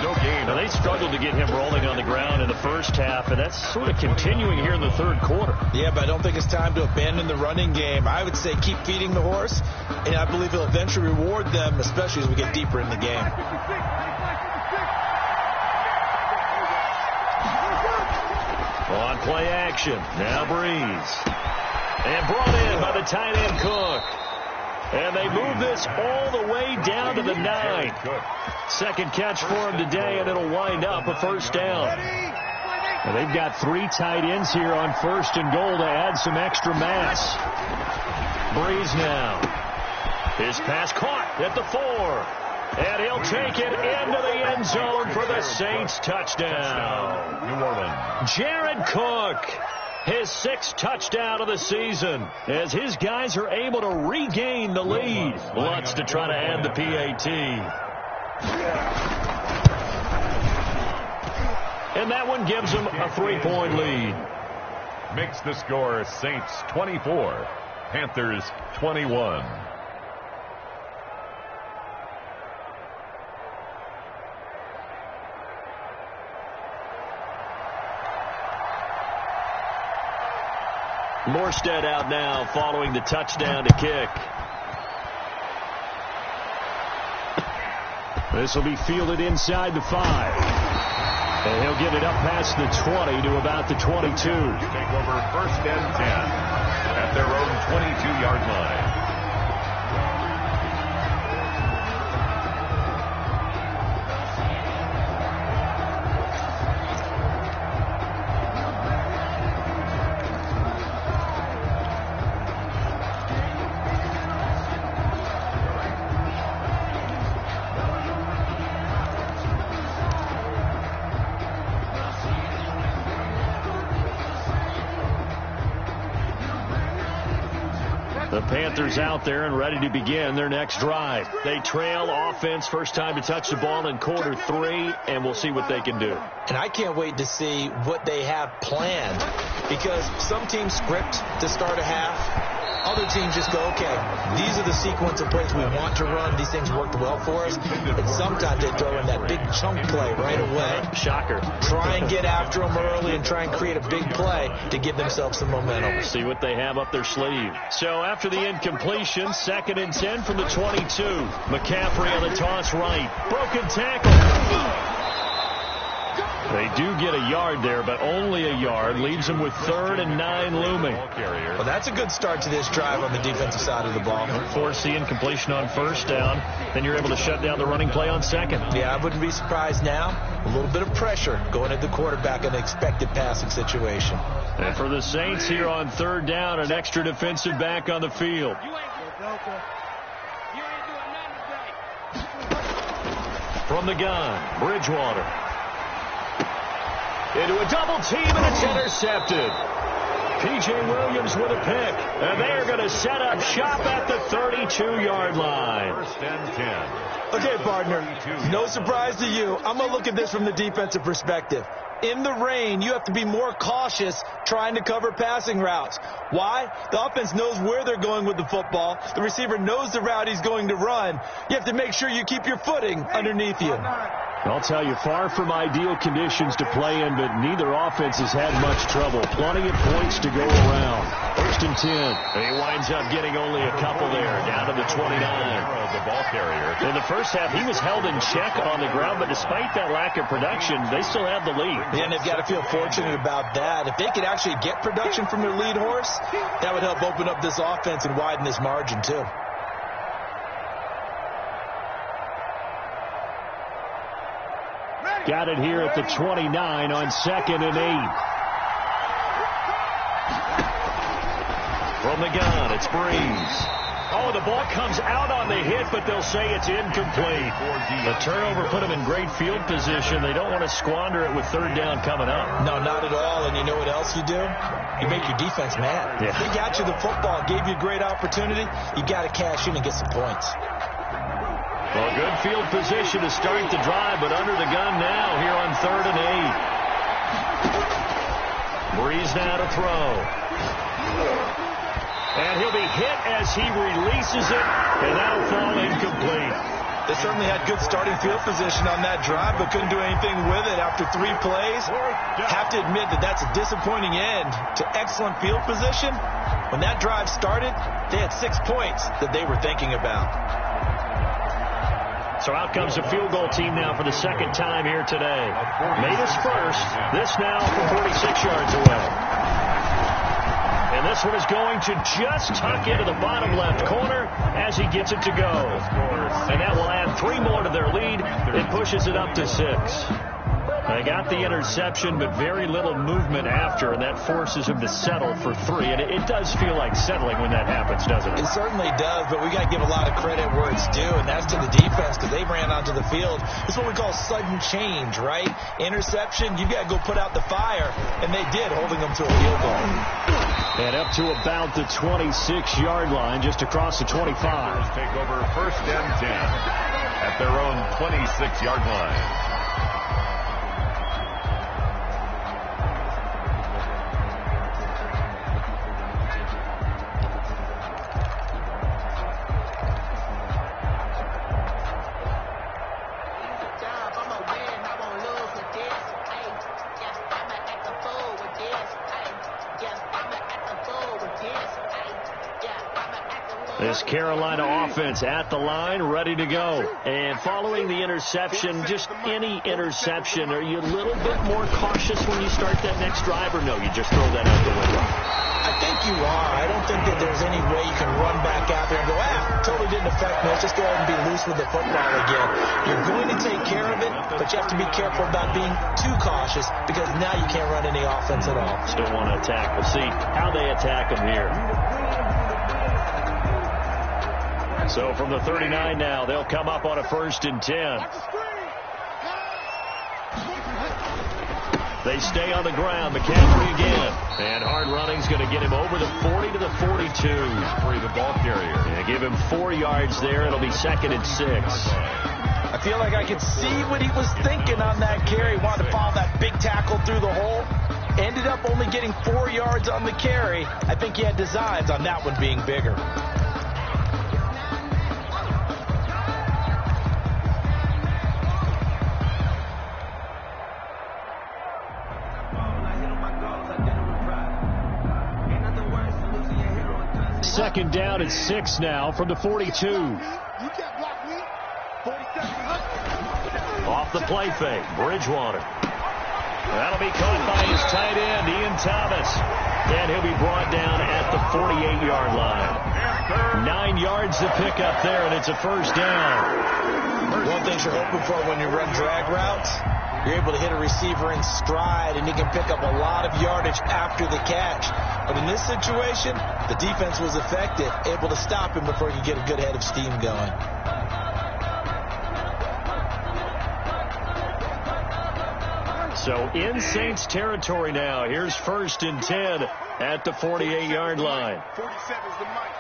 No gain. Now, they struggled to get him rolling on the ground in the first half, and that's sort of continuing here in the third quarter. Yeah, but I don't think it's time to abandon the running game. I would say keep feeding the horse, and I believe he'll eventually reward them, especially as we get deeper in the game. On play action, now Breeze. And brought in by the tight end Cook. And they move this all the way down to the 9. Second catch for him today, and it'll wind up a first down. And they've got 3 tight ends here on 1st and goal to add some extra mass. Breeze now. His pass caught at the 4. And he'll take it into the end zone for the Saints touchdown. New Orleans. Jared Cook. His 6th touchdown of the season as his guys are able to regain the lead. Lutz to try to add the PAT. And that one gives them a 3-point lead. Makes the score Saints 24, Panthers 21. Morstead out now following the touchdown to kick. This will be fielded inside the 5. And he'll get it up past the 20 to about the 22. Take over 1st and 10 at their own 22-yard line. The Panthers out there and ready to begin their next drive. They trail offense, first time to touch the ball in quarter 3, and we'll see what they can do. And I can't wait to see what they have planned, because some teams script to start a half. Other teams just go, okay, these are the sequence of plays we want to run. These things worked well for us. And sometimes they throw in that big chunk play right away. Shocker. Try and get after them early and try and create a big play to give themselves some momentum. See what they have up their sleeve. So after the incompletion, 2nd and 10 from the 22. McCaffrey on the toss right. Broken tackle. They do get a yard there, but only a yard. Leaves them with 3rd and 9 looming. Well, that's a good start to this drive on the defensive side of the ball. Force the incompletion on 1st down. Then you're able to shut down the running play on 2nd. Yeah, I wouldn't be surprised now. A little bit of pressure going at the quarterback in an expected passing situation. And for the Saints here on 3rd down, an extra defensive back on the field. From the gun, Bridgewater. Into a double team, and it's intercepted. P.J. Williams with a pick. And they're going to set up shop at the 32-yard line. 1st and 10. Okay, partner, no surprise to you. I'm going to look at this from the defensive perspective. In the rain, you have to be more cautious trying to cover passing routes. Why? The offense knows where they're going with the football. The receiver knows the route he's going to run. You have to make sure you keep your footing underneath you. I'll tell you, far from ideal conditions to play in, but neither offense has had much trouble. Plenty of points to go around. 1st and 10. He winds up getting only a couple there, down to the 29. The ball carrier. In the first half, he was held in check on the ground, but despite that lack of production, they still have the lead. Yeah, and they've got to feel fortunate about that. If they could actually get production from their lead horse, that would help open up this offense and widen this margin, too. Got it here at the 29 on 2nd and 8. From the gun, it's Breeze. Oh, the ball comes out on the hit, but they'll say it's incomplete. The turnover put them in great field position. They don't want to squander it with 3rd down coming up. No, not at all. And you know what else you do? You make your defense mad. Yeah. They got you the football, gave you a great opportunity. You got to cash in and get some points. Well, good field position to start the drive, but under the gun now here on 3rd and 8. Breeze now to throw. And he'll be hit as he releases it, and that'll fall incomplete. They certainly had good starting field position on that drive, but couldn't do anything with it after 3 plays. Have to admit that that's a disappointing end to excellent field position. When that drive started, they had 6 points that they were thinking about. So out comes the field goal team now for the second time here today. Made us first. This now from 46 yards away. And this one is going to just tuck into the bottom left corner as he gets it to go. And that will add 3 more to their lead. It pushes it up to 6. They got the interception, but very little movement after, and that forces him to settle for 3. And it does feel like settling when that happens, doesn't it? It certainly does, but we got to give a lot of credit where it's due, and that's to the defense because they ran onto the field. It's what we call sudden change, right? Interception, you got to go put out the fire, and they did, holding them to a field goal. And up to about the 26-yard line, just across the 25. Take over 1st and 10 at their own 26-yard line. This Carolina offense at the line, ready to go. And following the interception, just any interception, are you a little bit more cautious when you start that next drive, or no, you just throw that out the window? I think you are. I don't think that there's any way you can run back out there and go, totally didn't affect me. Let's just go ahead and be loose with the football again. You're going to take care of it, but you have to be careful about being too cautious because now you can't run any offense at all. Still want to attack. We'll see how they attack them here. So from the 39 now, they'll come up on a 1st and 10. They stay on the ground. McCaffrey again. And hard running's going to get him over the 40 to the 42. Free the ball carrier. Yeah, give him 4 yards there. It'll be 2nd and 6. I feel like I could see what he was thinking on that carry. Wanted to follow that big tackle through the hole. Ended up only getting 4 yards on the carry. I think he had designs on that one being bigger. Second down and 6 now from the 42. Off the play fake, Bridgewater. That'll be caught by his tight end, Ian Thomas. And he'll be brought down at the 48-yard line. 9 yards to pick up there, and it's a 1st down. One thing you're hoping for when you run drag routes, you're able to hit a receiver in stride, and he can pick up a lot of yardage after the catch. But in this situation, the defense was effective, able to stop him before he could get a good head of steam going. So in Saints territory now. Here's 1st and 10 at the 48-yard line. 47's the mic.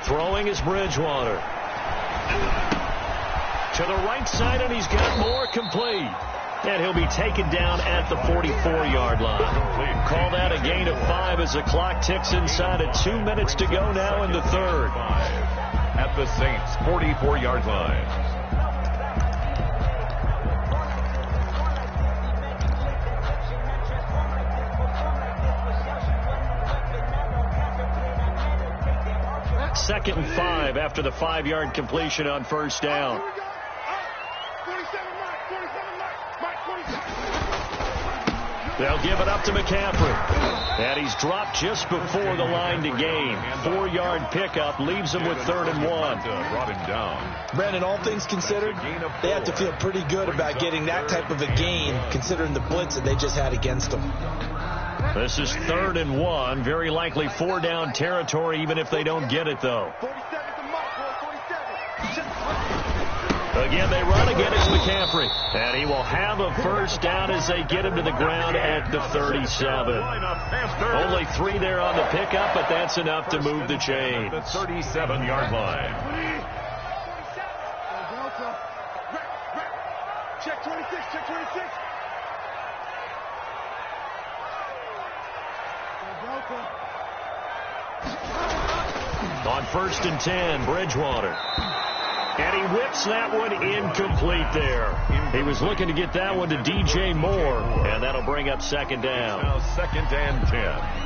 Throwing is Bridgewater. To the right side, and he's got more complete. And he'll be taken down at the 44-yard line. Call that a gain of 5 as the clock ticks inside of 2 minutes to go now in the 3rd. At the Saints' 44-yard line. Second and 5 after the 5-yard completion on 1st down. They'll give it up to McCaffrey. And he's dropped just before the line to gain. 4-yard pickup leaves him with 3rd and 1. Brought him down. Brandon, all things considered, they have to feel pretty good about getting that type of a gain, considering the blitz that they just had against them. This is 3rd and 1. Very likely 4-down territory, even if they don't get it, though. Again, they run again. It's McCaffrey. And he will have a first down as they get him to the ground at the 37. Only 3 there on the pickup, but that's enough to move the chains. The 37-yard line. Check 26, check 26. On 1st and 10, Bridgewater. And he whips that one incomplete there. He was looking to get that one to DJ Moore, and that'll bring up 2nd down. Now 2nd and 10.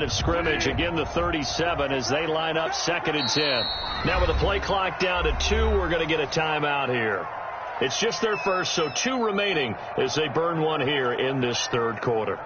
Of scrimmage, again the 37 as they line up 2nd and 10. Now with the play clock down to 2, we're going to get a timeout here. It's just their first, so 2 remaining as they burn one here in this 3rd quarter.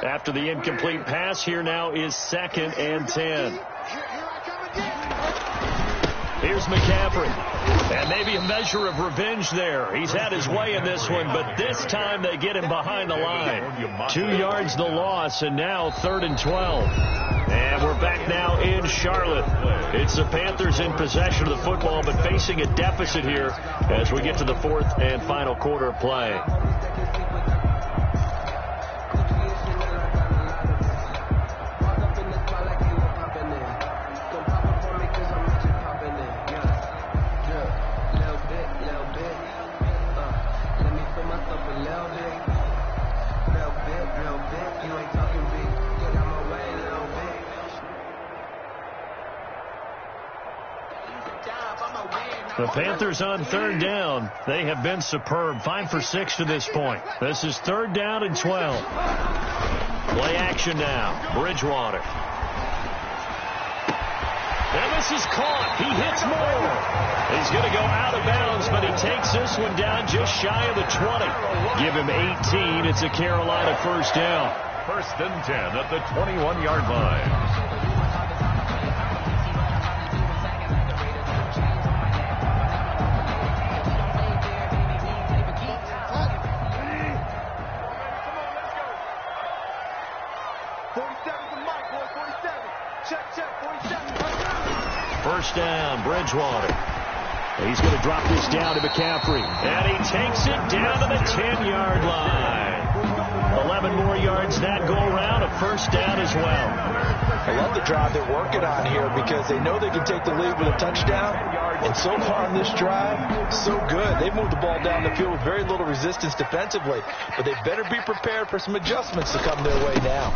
After the incomplete pass, here now is 2nd and 10. Here's McCaffrey. And maybe a measure of revenge there. He's had his way in this one, but this time they get him behind the line. 2 yards the loss, and now 3rd and 12. And we're back now in Charlotte. It's the Panthers in possession of the football, but facing a deficit here as we get to the 4th and final quarter of play. The Panthers on 3rd down. They have been superb. 5 for 6 to this point. This is 3rd down and 12. Play action now. Bridgewater. And this is caught. He hits Moore. He's going to go out of bounds, but he takes this one down just shy of the 20. Give him 18. It's a Carolina first down. 1st and 10 at the 21-yard line. First down, Bridgewater. He's going to drop this down to McCaffrey. And he takes it down to the 10-yard line. 11 more yards that go around, a first down as well. I love the drive they're working on here because they know they can take the lead with a touchdown. And so far on this drive, so good. They've moved the ball down the field with very little resistance defensively. But they better be prepared for some adjustments to come their way now.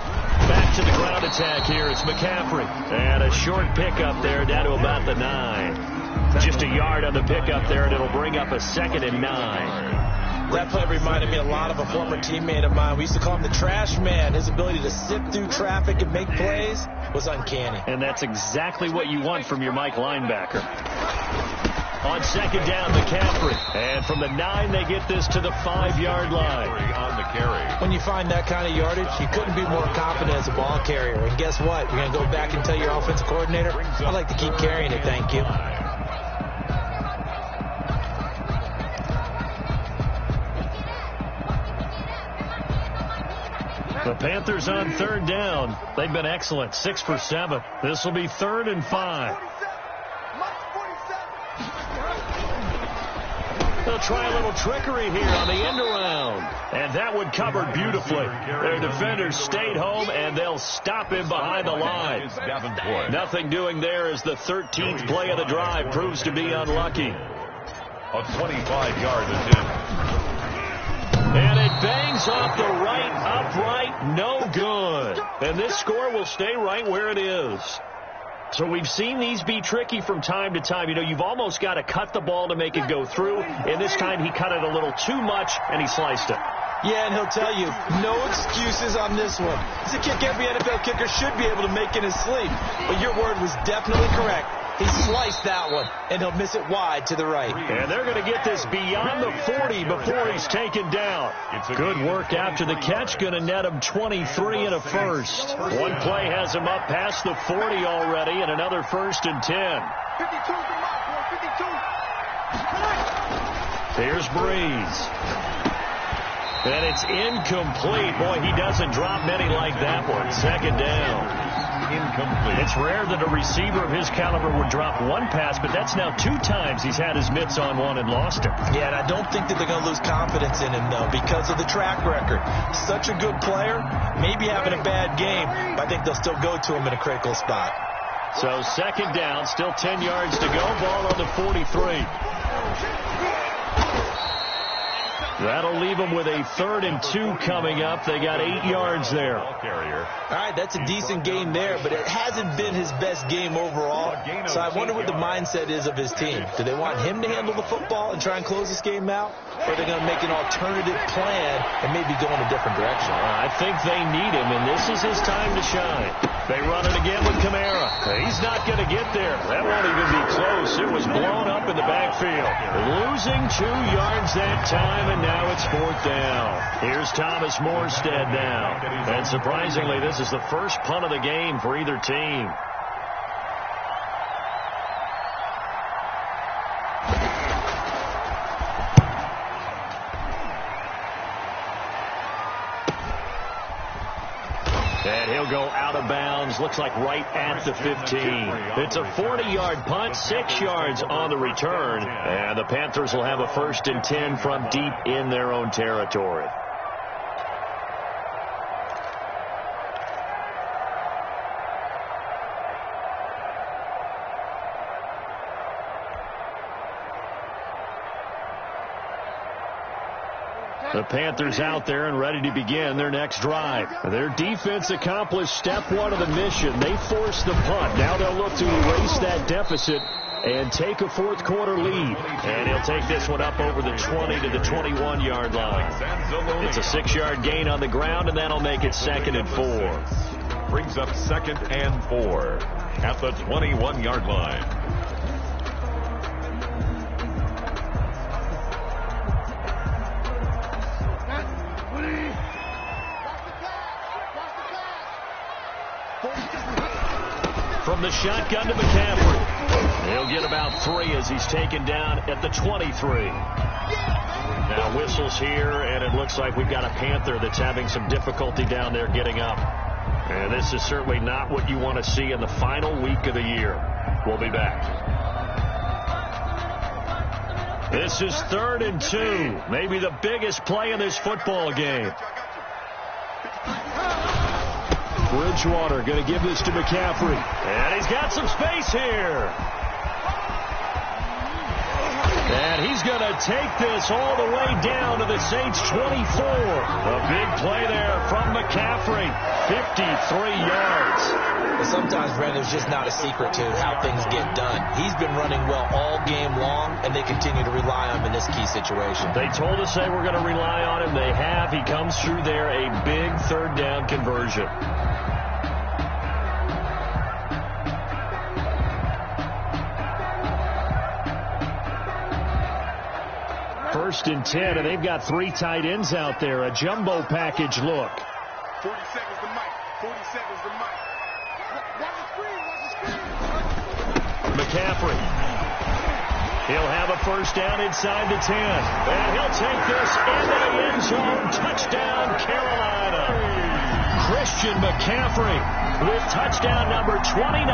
Back to the ground attack here. It's McCaffrey. And a short pickup there down to about the 9. Just a yard on the pickup there, and it'll bring up a 2nd and 9. That play reminded me a lot of a former teammate of mine. We used to call him the trash man. His ability to sift through traffic and make plays was uncanny. And that's exactly what you want from your Mike linebacker. On 2nd down, McCaffrey. And from the 9, they get this to the 5-yard line. On the carry. When you find that kind of yardage, you couldn't be more confident as a ball carrier. And guess what? You're going to go back and tell your offensive coordinator, I'd like to keep carrying it, thank you. The Panthers on 3rd down. They've been excellent. 6 for 7. This will be 3rd and 5. They'll try a little trickery here on the end around. And that one covered beautifully. Their defenders stayed home, and they'll stop him behind the line. Nothing doing there as the 13th play of the drive proves to be unlucky. A 25-yard attempt. And it bangs off the right upright. No good. And this score will stay right where it is. So we've seen these be tricky from time to time. You know, you've almost got to cut the ball to make it go through. And this time he cut it a little too much, and he sliced it. Yeah, and he'll tell you, no excuses on this one. It's a kick every NFL kicker should be able to make in his sleep. But your word was definitely correct. He sliced that one, and he'll miss it wide to the right. And they're going to get this beyond the 40 before he's taken down. Good work after the catch. Going to net him 23 and a first. One play has him up past the 40 already, and another 1st and 10. 52. Here's Breeze. And it's incomplete. Boy, he doesn't drop many like that one. 2nd down. Incomplete. It's rare that a receiver of his caliber would drop one pass, but that's now 2 times he's had his mitts on one and lost it. Yeah, and I don't think that they're going to lose confidence in him, though, because of the track record. Such a good player, maybe having a bad game, but I think they'll still go to him in a critical spot. So 2nd down, still 10 yards to go, ball on the 43. That'll leave them with a 3rd and 2 coming up. They got 8 yards there. All right, that's a decent game there, but it hasn't been his best game overall. So I wonder what the mindset is of his team. Do they want him to handle the football and try and close this game out? Or are they going to make an alternative plan and maybe go in a different direction? I think they need him, and this is his time to shine. They run it again with Kamara. He's not going to get there. That won't even be close. It was blown up in the backfield. Losing 2 yards that time, and now it's 4th down. Here's Thomas Morstead now. And surprisingly, this is the first punt of the game for either team. And he'll go out of bounds, looks like right at the 15. It's a 40-yard punt, 6 yards on the return. And the Panthers will have a 1st and 10 from deep in their own territory. The Panthers out there and ready to begin their next drive. Their defense accomplished step 1 of the mission. They forced the punt. Now they'll look to erase that deficit and take a 4th quarter lead. And he'll take this one up over the 20 to the 21-yard line. It's a 6-yard gain on the ground, and that'll make it 2nd and 4. Brings up 2nd and 4 at the 21-yard line. From the shotgun to McCaffrey. He'll get about 3 as he's taken down at the 23. Now whistles here, and it looks like we've got a Panther that's having some difficulty down there getting up. And this is certainly not what you want to see in the final week of the year. We'll be back. This is 3rd and 2. Maybe the biggest play in this football game. Bridgewater going to give this to McCaffrey. And he's got some space here. And he's going to take this all the way down to the Saints' 24. A big play there from McCaffrey. 53 yards. But sometimes, Brandon, there's just not a secret to how things get done. He's been running well all game long, and they continue to rely on him in this key situation. They told us they were going to rely on him. They have. He comes through there, a big 3rd down conversion. 1st and 10, and they've got 3 tight ends out there. A jumbo package look. 40 seconds to Mike. 40 seconds to Mike. Watch the screen. McCaffrey. He'll have a 1st down inside the 10. And he'll take this into the end zone. Touchdown, Carolina. Christian McCaffrey with touchdown number 29,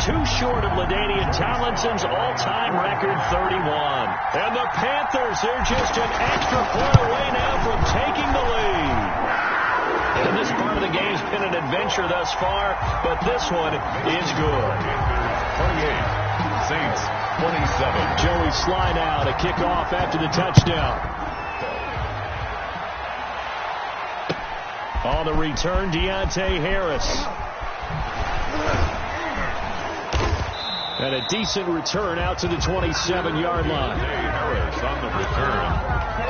too short of LaDainian Tomlinson's all-time record 31. And the Panthers, they're just an extra point away now from taking the lead. And this part of the game's been an adventure thus far, but this one is good. 28, Saints 27. Joey Sly now to kick off after the touchdown. On the return, Deontay Harris. And a decent return out to the 27-yard line. Harris on the return.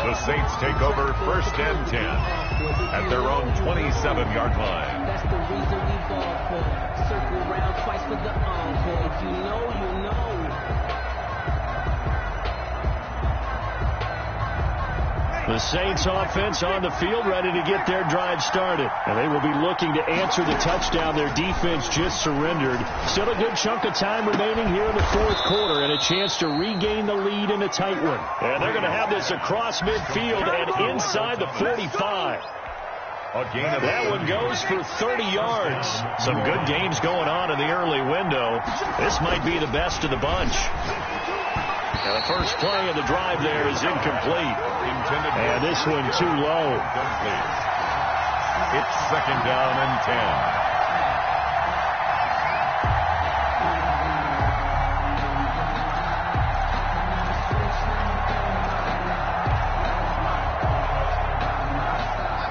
The Saints take over first and 10 at their own 27-yard line. That's the reason we ball for. Circle around twice with the encore. You know. The Saints offense on the field ready to get their drive started. And they will be looking to answer the touchdown their defense just surrendered. Still a good chunk of time remaining here in the fourth quarter and a chance to regain the lead in a tight one. And they're going to have this across midfield and inside the 45. That one goes for 30 yards. Some good games going on in the early window. This might be the best of the bunch. And the first play of the drive there is incomplete. And this one too low. It's second down and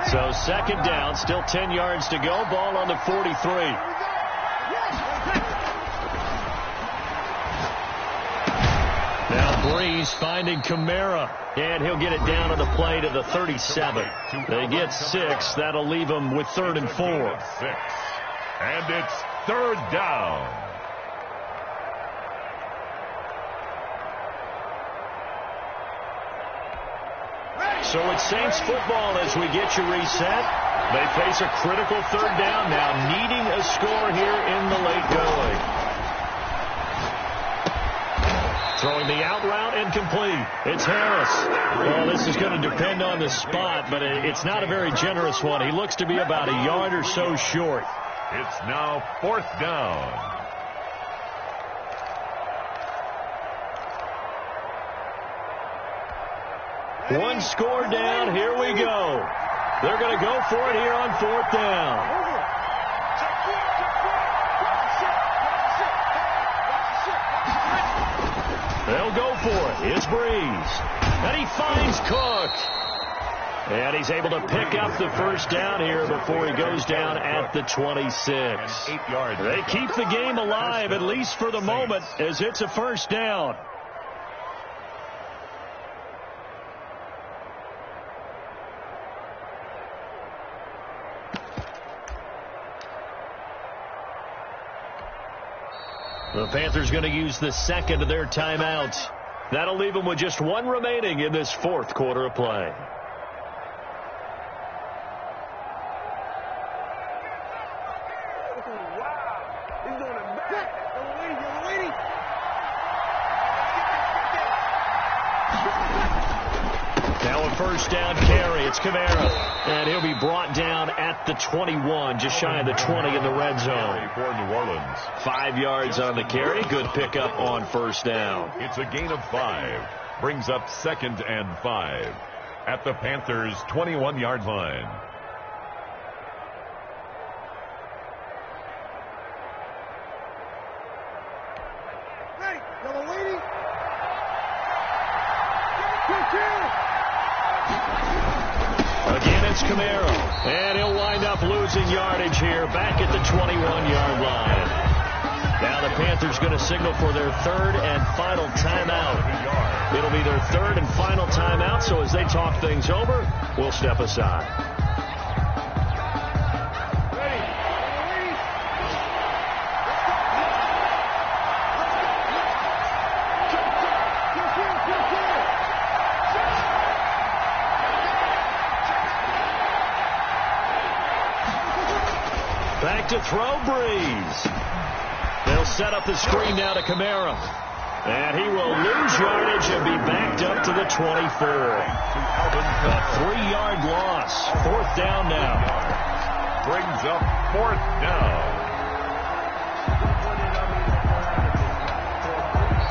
10. So second down, still 10 yards to go. Ball on the 43. Now Breeze finding Kamara, and he'll get it down on the play to the 37. They get 6. That'll leave them with 3rd and 4. And it's third down. So it's Saints football as we get you reset. They face a critical third down now, needing a score here in the late going. Throwing the out route incomplete. It's Harris. Well, this is going to depend on the spot, but it's not a very generous one. He looks to be about a yard or so short. It's now fourth down. One score down. Here we go. They're going to go for it here on fourth down. They'll go for it. It's Breeze. And he finds Cook. And he's able to pick up the first down here before he goes down at the 26. They keep the game alive, at least for the moment, as it's a first down. The Panthers going to use the second of their timeouts. That'll leave them with just one remaining in this fourth quarter of play. Now a first down carry. It's Kamara. And he'll be brought down at the 21, just shy of the 20 in the red zone. For New Orleans. 5 yards on the carry. Good pickup on first down. It's a gain of 5. Brings up 2nd and 5 at the Panthers' 21-yard line. Again, it's Kamara. And he'll wind up losing yardage here back at the 21-yard line. Now the Panthers going to signal for their third and final timeout. It'll be their third and final timeout, so as they talk things over, we'll step aside. Back to throw, Breeze. They'll set up the screen now to Kamara. And he will lose yardage and be backed up to the 24. A 3-yard loss. Fourth down now. brings up 4th down.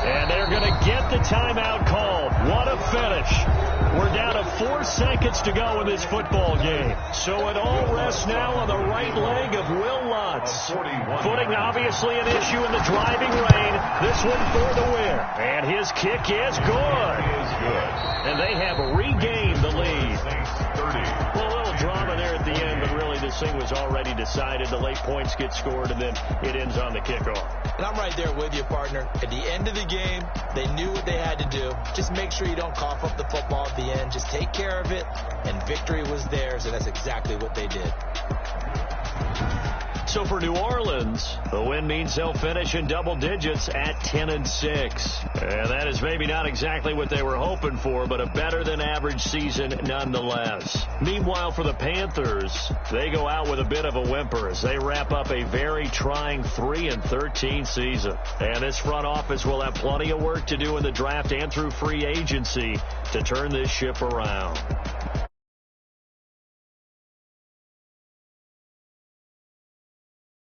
And they're going to get the timeout called. What a finish. We're down to 4 seconds to go in this football game. So it all rests now on the right leg of Will Lutz. Footing obviously an issue in the driving rain. This one for the win. And his kick is good. And they have regained the lead. Well, a little drama there at the end, but really this thing was already decided. The late points get scored, and then it ends on the kickoff. And I'm right there with you, partner. At the end of the game, they knew what they had to do. Just make sure you don't cough up the football at the end. Just take care of it, and victory was theirs, and that's exactly what they did. So for New Orleans, the win means they'll finish in double digits at 10-6. And that is maybe not exactly what they were hoping for, but a better than average season nonetheless. Meanwhile, for the Panthers, they go out with a bit of a whimper as they wrap up a very trying 3-13 season. And this front office will have plenty of work to do in the draft and through free agency to turn this ship around.